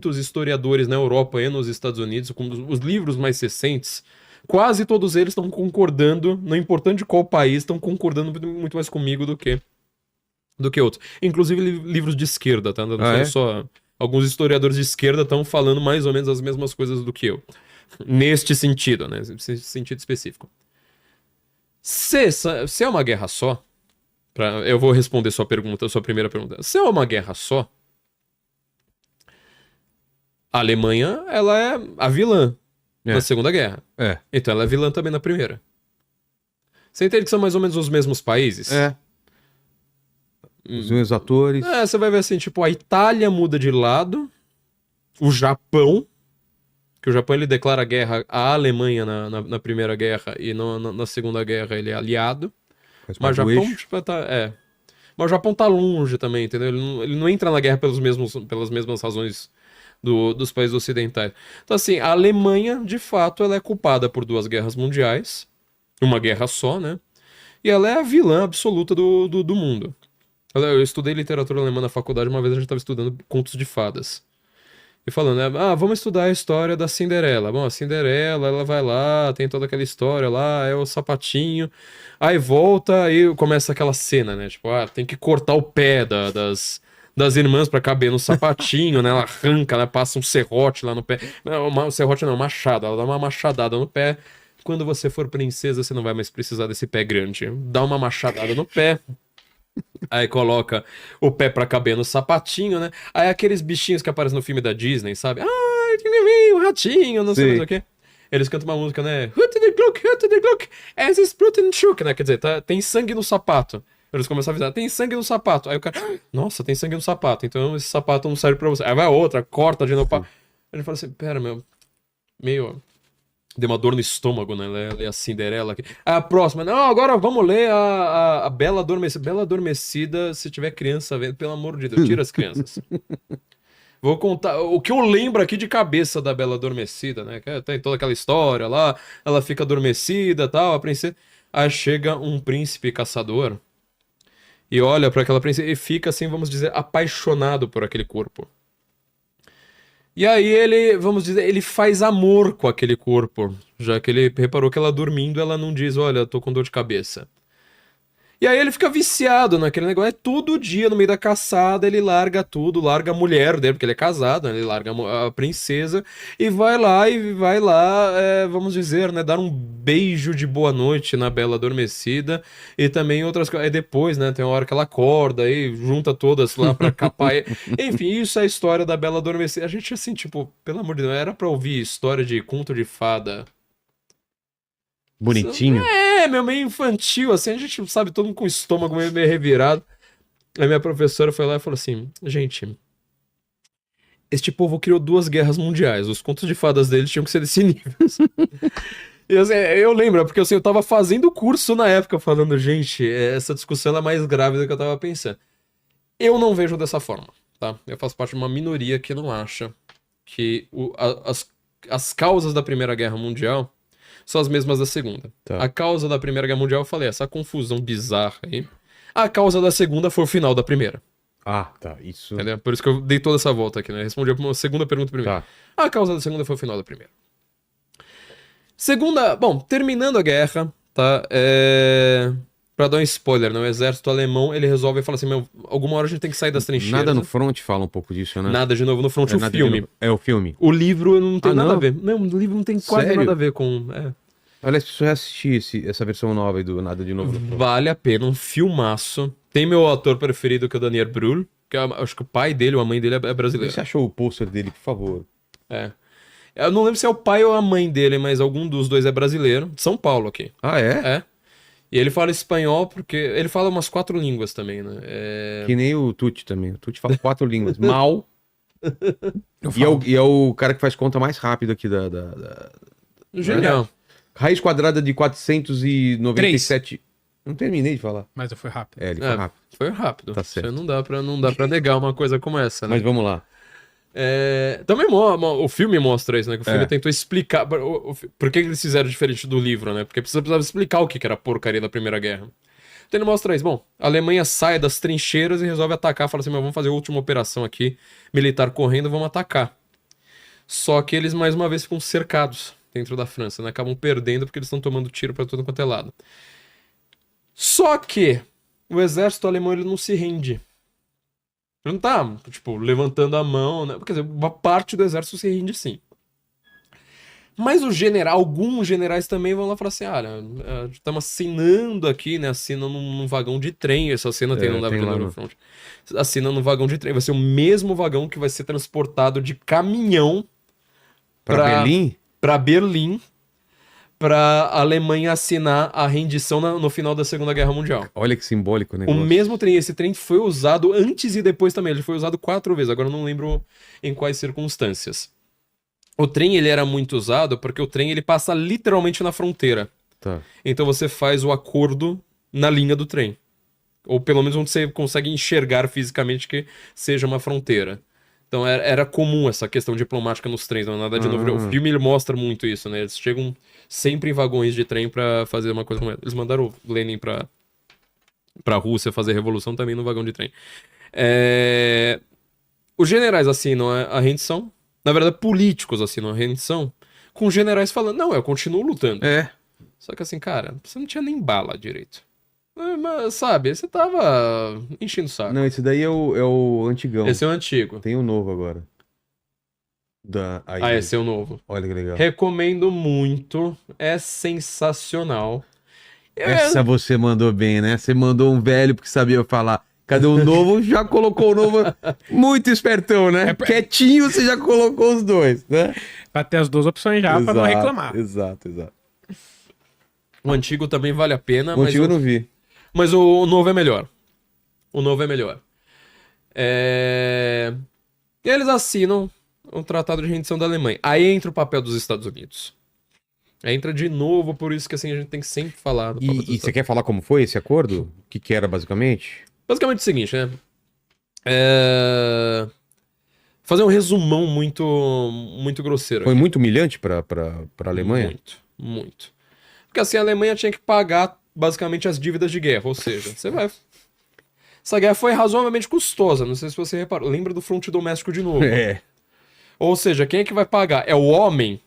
muitos historiadores na Europa e nos Estados Unidos, com os livros mais recentes, quase todos eles estão concordando, não importando de qual país, estão concordando muito mais comigo do que outros. Inclusive livros de esquerda, tá? Não são só... Alguns historiadores de esquerda estão falando mais ou menos as mesmas coisas do que eu. Neste sentido, né? Nesse sentido específico. Se é uma guerra só, eu vou responder sua primeira pergunta. Se é uma guerra só, a Alemanha, ela é a vilã na Segunda Guerra. Então ela é vilã também na Primeira. Você entende que são mais ou menos os mesmos países? Os meus atores. Você vai ver assim, tipo, a Itália muda de lado, o Japão, que o Japão ele declara guerra à Alemanha na Primeira Guerra e na Segunda Guerra ele é aliado. Mas o Japão, tipo, mas o Japão tá longe também, entendeu? Ele não entra na guerra pelas mesmas razões dos países ocidentais. Então, assim, a Alemanha, de fato, ela é culpada por 2 guerras mundiais, uma guerra só, né? E ela é a vilã absoluta do mundo. Eu estudei literatura alemã na faculdade, uma vez a gente estava estudando contos de fadas. E falando, né? Vamos estudar a história da Cinderela. Bom, a Cinderela, ela vai lá, tem toda aquela história lá, é o sapatinho. Aí volta, aí começa aquela cena, né? Tipo, tem que cortar o pé das irmãs pra caber no sapatinho, né? Ela arranca, ela passa um serrote lá no pé. Não, um serrote não, um machado. Ela dá uma machadada no pé. Quando você for princesa, você não vai mais precisar desse pé grande. Dá uma machadada no pé. Aí coloca o pé pra caber no sapatinho, né? Aí aqueles bichinhos que aparecem no filme da Disney, sabe? O ratinho, não sei mais o quê. Eles cantam uma música, né? Hut the Gluck, es ist Blutenschuck, né? Quer dizer, tem sangue no sapato. Eles começam a avisar, tem sangue no sapato. Aí o cara, nossa, tem sangue no sapato, então esse sapato não serve pra você. Aí vai outra, corta de novo. Ele fala assim, pera, meio... Deu uma dor no estômago, né? Ler a Cinderela aqui. A próxima. Não, agora vamos ler a Bela Adormecida. Bela Adormecida, se tiver criança vendo, pelo amor de Deus, tira as crianças. Vou contar o que eu lembro aqui de cabeça da Bela Adormecida, né? Tem toda aquela história lá, ela fica adormecida e tal, a princesa. Aí chega um príncipe caçador e olha pra aquela princesa e fica, assim, vamos dizer, apaixonado por aquele corpo. E aí ele, vamos dizer, ele faz amor com aquele corpo, já que ele reparou que ela dormindo, ela não diz, olha, tô com dor de cabeça. E aí ele fica viciado naquele negócio, todo dia no meio da caçada ele larga tudo, larga a mulher dele, porque ele é casado, né? Ele larga a princesa e vai lá, vamos dizer, né, dar um beijo de boa noite na Bela Adormecida e também outras coisas. Aí depois, né, tem uma hora que ela acorda e junta todas lá pra capar. Enfim, isso é a história da Bela Adormecida. A gente, assim, tipo, pelo amor de Deus, era pra ouvir história de conto de fada bonitinho. Meio infantil, assim, a gente sabe, todo mundo com o estômago meio revirado. Aí minha professora foi lá e falou assim, gente, este povo criou 2 guerras mundiais, os contos de fadas deles tinham que ser desse nível. E assim, eu lembro, porque assim, eu tava fazendo curso na época, falando, gente, essa discussão é mais grave do que eu tava pensando. Eu não vejo dessa forma, tá? Eu faço parte de uma minoria que não acha que as causas da Primeira Guerra Mundial são as mesmas da Segunda. Tá. A causa da Primeira Guerra Mundial, eu falei, essa confusão bizarra aí. A causa da Segunda foi o final da Primeira. Tá, isso... Entendeu? Por isso que eu dei toda essa volta aqui, né? Respondi a segunda pergunta primeiro. Tá. A causa da Segunda foi o final da Primeira. Segunda... Bom, terminando a guerra, tá? Pra dar um spoiler, né? O exército alemão, ele resolve e fala assim, alguma hora a gente tem que sair das trincheiras. Nada no front fala um pouco disso, né? Nada de novo no front, o filme. É o filme. O livro não tem nada não? a ver. Não, o livro não tem quase Sério? nada a ver com... Aliás, preciso reassistir essa versão nova aí do Nada de Novo no Front. Vale a pena, um filmaço. Tem meu ator preferido, que é o Daniel Brühl, que acho que o pai dele ou a mãe dele é brasileiro. Você achou o pôster dele, por favor? Eu não lembro se é o pai ou a mãe dele, mas algum dos dois é brasileiro. De São Paulo aqui. Ah, é? E ele fala espanhol porque... Ele fala umas 4 línguas também, né? Que nem o Tuti também. O Tuti fala 4 línguas. Mal. Eu E é o cara que faz conta mais rápido aqui Genial. Raiz quadrada de 497... Não terminei de falar. Mas eu fui rápido. Ele foi rápido. Foi rápido. Tá certo. Isso não dá pra negar uma coisa como essa, né? Mas vamos lá. Também o filme mostra isso, né? Que o filme tentou explicar por que eles fizeram diferente do livro, né? Porque precisava explicar o que era a porcaria da Primeira Guerra. Então ele mostra isso. Bom, a Alemanha sai das trincheiras e resolve atacar. Fala assim, vamos fazer a última operação aqui. Militar correndo, vamos atacar. Só que eles, mais uma vez, ficam cercados dentro da França, né? Acabam perdendo porque eles estão tomando tiro pra tudo quanto é lado. Só que o exército alemão ele não se rende. Ele não tá, tipo, levantando a mão, né? Quer dizer, uma parte do exército se rende sim. Mas alguns generais também vão lá falar assim, estamos assinando aqui, né? Assina num vagão de trem. Essa cena tem no Navigator Front. Assina num vagão de trem. Vai ser o mesmo vagão que vai ser transportado de caminhão Pra Berlim? Pra Berlim, pra Alemanha assinar a rendição no final da Segunda Guerra Mundial. Olha que simbólico o O negócio. mesmo trem, esse trem foi usado antes e depois também. Ele foi usado 4 vezes, agora eu não lembro em quais circunstâncias. O trem, ele era muito usado porque o trem, ele passa literalmente na fronteira. Tá. Então você faz o acordo na linha do trem. Ou pelo menos onde você consegue enxergar fisicamente que seja uma fronteira. Então era comum essa questão diplomática nos trens, não é nada de novo. O filme ele mostra muito isso, né? Eles chegam sempre em vagões de trem pra fazer uma coisa como essa. Eles mandaram o Lenin pra Rússia fazer revolução também no vagão de trem. Os generais assinam a rendição. Na verdade, políticos assinam a rendição. Com generais falando, não, eu continuo lutando. Só que assim, cara, você não tinha nem bala direito. Mas, sabe, você tava enchendo o saco. Não, esse daí é o antigão. Esse é o antigo. Tem o novo agora. Esse é o novo. Olha que legal. Recomendo muito. É sensacional. Essa você mandou bem, né? Você mandou um velho porque sabia falar. Cadê o novo? Já colocou o novo. Muito espertão, né? Quietinho, você já colocou os dois, né? Pra ter as duas opções já, pra não reclamar. Exato. O antigo também vale a pena. O antigo eu não vi. Mas o novo é melhor. E eles assinam o Tratado de Rendição da Alemanha. Aí entra o papel dos Estados Unidos. Aí entra de novo, por isso que assim, a gente tem que sempre falar. E você quer falar como foi esse acordo? O que era basicamente? Basicamente é o seguinte, né? Fazer um resumão muito grosseiro. Foi muito humilhante pra Alemanha? Muito. Porque assim, a Alemanha tinha que pagar basicamente as dívidas de guerra. Ou seja, essa guerra foi razoavelmente custosa. Não sei se você reparou. Lembra do fronte doméstico de novo. Ou seja, quem é que vai pagar? É o homem?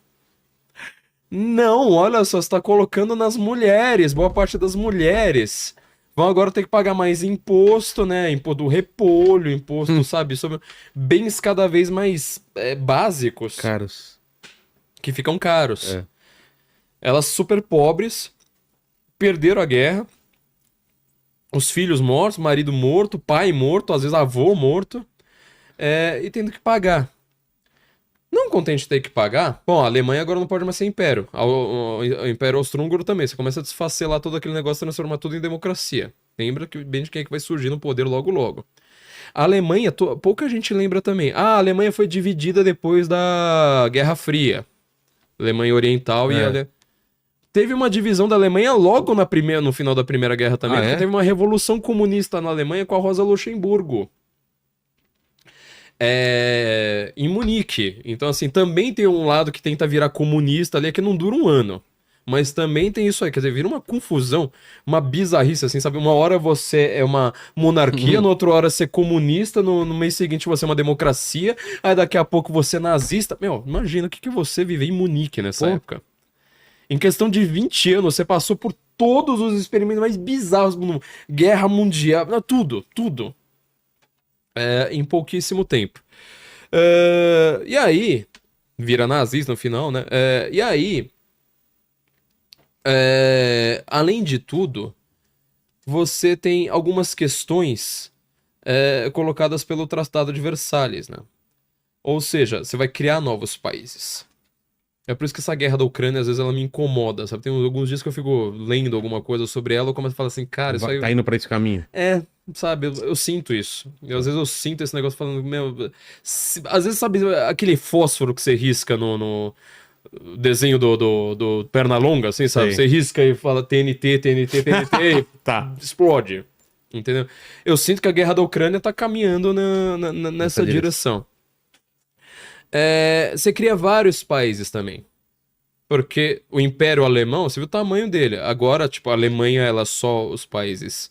Não, olha só, você tá colocando nas mulheres. Boa parte das mulheres vão agora ter que pagar mais imposto, né? Imposto do repolho, imposto, sabe? Sobre bens cada vez mais básicos. Caros. Que ficam caros. Elas super pobres, perderam a guerra, os filhos mortos, marido morto, pai morto, às vezes avô morto, e tendo que pagar. Não contente de ter que pagar, bom, a Alemanha agora não pode mais ser império. O Império Austro-Húngaro também. Você começa a desfacer lá todo aquele negócio, transformar tudo em democracia. Lembra que bem de quem é que vai surgir no poder logo logo. A Alemanha, pouca gente lembra também. A Alemanha foi dividida depois da Guerra Fria. Alemanha Oriental e teve uma divisão da Alemanha logo no final da Primeira Guerra também, porque teve uma revolução comunista na Alemanha com a Rosa Luxemburgo. Em Munique. Então, assim, também tem um lado que tenta virar comunista ali, que não dura um ano. Mas também tem isso aí, quer dizer, vira uma confusão, uma bizarrice, assim, sabe? Uma hora você é uma monarquia, na outra hora você é comunista, no mês seguinte você é uma democracia, aí daqui a pouco você é nazista. Meu, imagina o que você viveu em Munique nessa época. Em questão de 20 anos, você passou por todos os experimentos mais bizarros, guerra mundial, tudo. Em pouquíssimo tempo. E aí, vira nazista no final, né? E aí, além de tudo, você tem algumas questões colocadas pelo Tratado de Versalhes, né? Ou seja, você vai criar novos países. É por isso que essa guerra da Ucrânia, às vezes, ela me incomoda, sabe? Tem alguns dias que eu fico lendo alguma coisa sobre ela, eu começo a falar assim, cara, isso aí... Tá indo pra esse caminho. Sabe, eu sinto isso. Às vezes eu sinto esse negócio falando, meu... Às vezes, sabe, aquele fósforo que você risca no desenho do Pernalonga, assim, sabe? Você risca e fala TNT, TNT, TNT e explode. Entendeu? Eu sinto que a guerra da Ucrânia tá caminhando nessa direção. Você cria vários países também. Porque o Império Alemão, você viu o tamanho dele. Agora, tipo, a Alemanha, ela só os países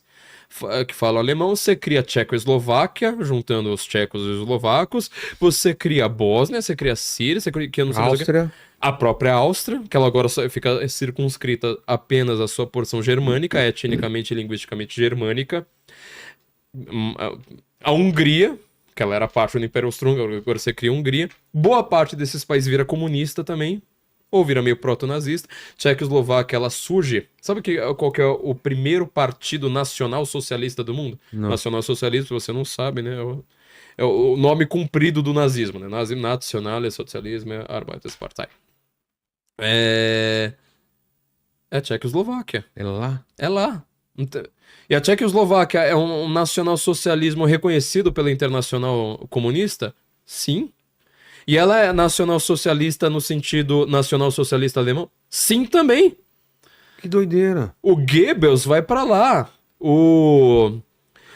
que falam alemão, você cria a Tchecoslováquia, juntando os tchecos e os eslovacos, você cria a Bósnia, você cria a Síria, você cria não sei mais o quê. Áustria. A própria Áustria, que ela agora só fica circunscrita apenas à sua porção germânica, etnicamente e linguisticamente germânica. A Hungria, que ela era parte do Império Austro-Húngaro, agora você cria a Hungria. Boa parte desses países vira comunista também, ou vira meio proto-nazista. Tchecoslováquia, ela surge... Sabe qual que é o primeiro partido nacional socialista do mundo? Não. Nacional socialista, se você não sabe, né? É o nome comprido do nazismo, né? Nationalsozialisme Arbeiterpartei. É a Tchecoslováquia. É lá? É lá. E a Tchecoslováquia é um nacional-socialismo reconhecido pela Internacional Comunista? Sim. E ela é nacional-socialista no sentido nacional-socialista alemão? Sim, também. Que doideira. O Goebbels vai pra lá.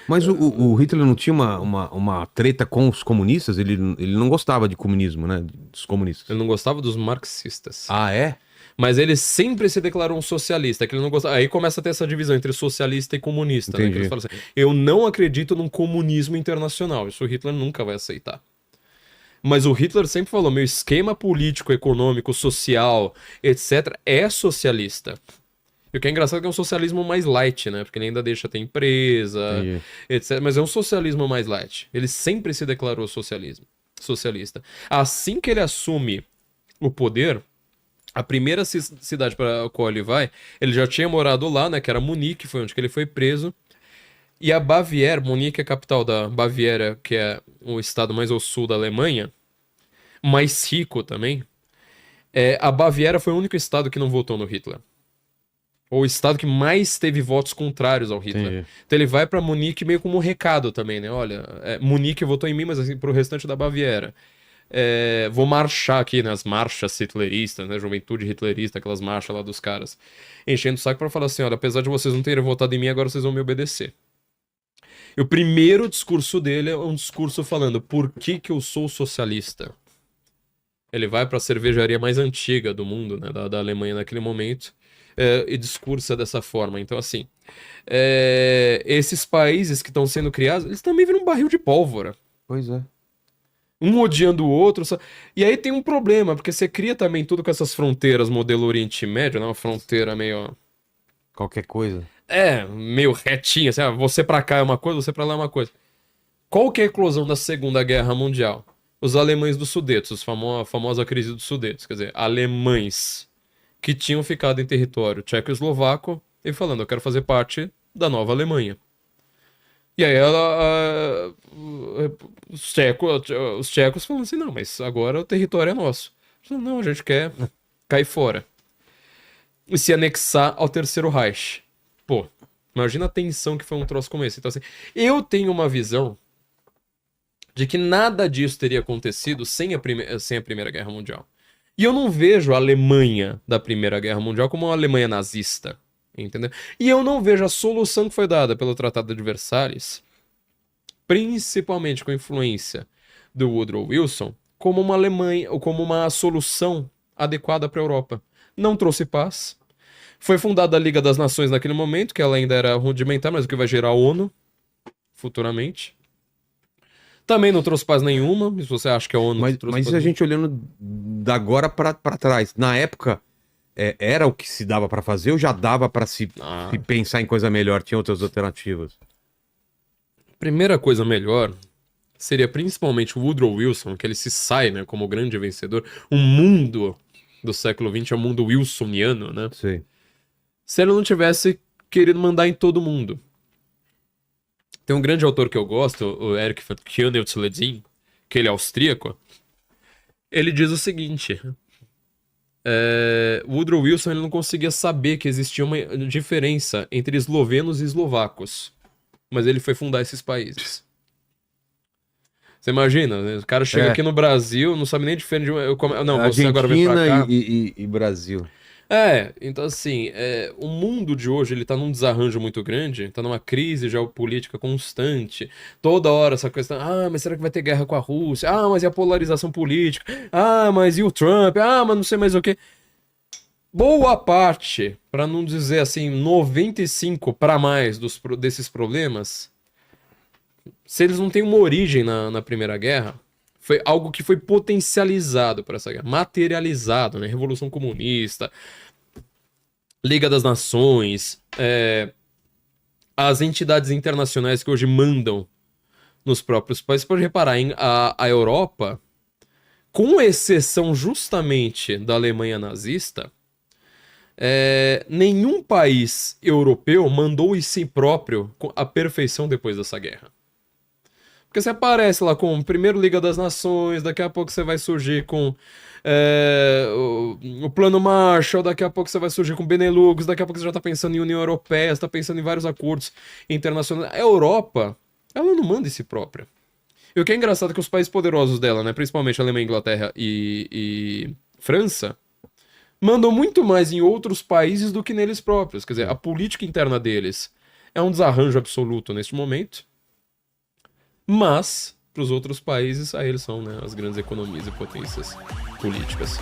Mas o Hitler não tinha uma treta com os comunistas? Ele não gostava de comunismo, né? Dos comunistas. Ele não gostava dos marxistas. Ah, é? Mas ele sempre se declarou um socialista, que ele não gostava. Aí começa a ter essa divisão entre socialista e comunista, né? Que eles falam assim, eu não acredito num comunismo internacional. Isso o Hitler nunca vai aceitar. Mas o Hitler sempre falou, meu esquema político, econômico, social, etc., é socialista. E o que é engraçado é que é um socialismo mais light, né? Porque ele ainda deixa ter empresa, etc. Mas é um socialismo mais light. Ele sempre se declarou socialista. Assim que ele assume o poder, a primeira cidade para a qual ele vai, ele já tinha morado lá, né? Que era Munique, foi onde que ele foi preso. E a Baviera, Munique é a capital da Baviera, que é o estado mais ao sul da Alemanha, mais rico também. A Baviera foi o único estado que não votou no Hitler. Ou o estado que mais teve votos contrários ao Hitler. Entendi. Então ele vai pra Munique meio como um recado também, né? Olha, Munique votou em mim, mas assim, pro restante da Baviera. Vou marchar aqui nas marchas hitleristas, né? Juventude hitlerista, aquelas marchas lá dos caras. Enchendo o saco pra falar assim, olha, apesar de vocês não terem votado em mim, agora vocês vão me obedecer. E o primeiro discurso dele é um discurso falando por que eu sou socialista. Ele vai pra cervejaria mais antiga do mundo, né? Da Alemanha naquele momento. E discursa dessa forma. Então, assim, esses países que estão sendo criados, eles também viram um barril de pólvora. Pois é. Um odiando o outro. E aí tem um problema, porque você cria também tudo com essas fronteiras, modelo Oriente Médio, né? Uma fronteira meio... Qualquer coisa. Meio retinha. Assim, você pra cá é uma coisa, você pra lá é uma coisa. Qual que é a eclosão da Segunda Guerra Mundial? Os alemães dos Sudetos, a famosa crise dos Sudetos. Quer dizer, alemães que tinham ficado em território tcheco-eslovaco e falando, eu quero fazer parte da nova Alemanha. E aí os tchecos falam assim, não, mas agora o território é nosso. Não, a gente quer cair fora. E se anexar ao Terceiro Reich. Pô, imagina a tensão que foi um troço como esse. Então assim, eu tenho uma visão de que nada disso teria acontecido sem a Primeira Guerra Mundial. E eu não vejo a Alemanha da Primeira Guerra Mundial como uma Alemanha nazista, entendeu? E eu não vejo a solução que foi dada pelo Tratado de Versalhes, principalmente com a influência do Woodrow Wilson, como uma Alemanha, ou como uma solução adequada para a Europa. Não trouxe paz. Foi fundada a Liga das Nações naquele momento, que ela ainda era rudimentar, mas o que vai gerar a ONU futuramente. Também não trouxe paz nenhuma, se você acha que a ONU trouxe mas paz a gente olhando da agora pra trás, na época, era o que se dava pra fazer ou já dava pra se pensar em coisa melhor? Tinha outras alternativas? Primeira coisa melhor seria principalmente o Woodrow Wilson, que ele se sai, né, como o grande vencedor. O mundo do século XX é um mundo wilsoniano, né? Sim. Se ele não tivesse querido mandar em todo mundo. Tem um grande autor que eu gosto, o Erich von Kuehnelt-Leddihn, que ele é austríaco. Ele diz o seguinte: Woodrow Wilson ele não conseguia saber que existia uma diferença entre eslovenos e eslovacos. Mas ele foi fundar esses países. Você imagina, né? O cara chega aqui no Brasil, não sabe nem diferente de... Não, você agora vem pra cá. E Brasil. Então assim, o mundo de hoje ele tá num desarranjo muito grande, tá numa crise geopolítica constante, toda hora essa questão, mas será que vai ter guerra com a Rússia? Mas e a polarização política? Mas e o Trump? Mas não sei mais o quê. boa parte, para não dizer assim, 95 para mais desses problemas, se eles não têm uma origem na Primeira Guerra, foi algo que foi potencializado para essa guerra, materializado, né? Revolução Comunista, Liga das Nações, as entidades internacionais que hoje mandam nos próprios países. Você pode reparar, a Europa, com exceção justamente da Alemanha nazista, nenhum país europeu mandou em si próprio a perfeição depois dessa guerra. Porque você aparece lá com o primeiro Liga das Nações, daqui a pouco você vai surgir com o Plano Marshall, daqui a pouco você vai surgir com o Benelux, daqui a pouco você já está pensando em União Europeia, você está pensando em vários acordos internacionais. A Europa, ela não manda em si própria. E o que é engraçado é que os países poderosos dela, né, principalmente a Alemanha, Inglaterra e França, mandam muito mais em outros países do que neles próprios. Quer dizer, a política interna deles é um desarranjo absoluto neste momento. Mas, para os outros países, aí eles são, né, as grandes economias e potências políticas.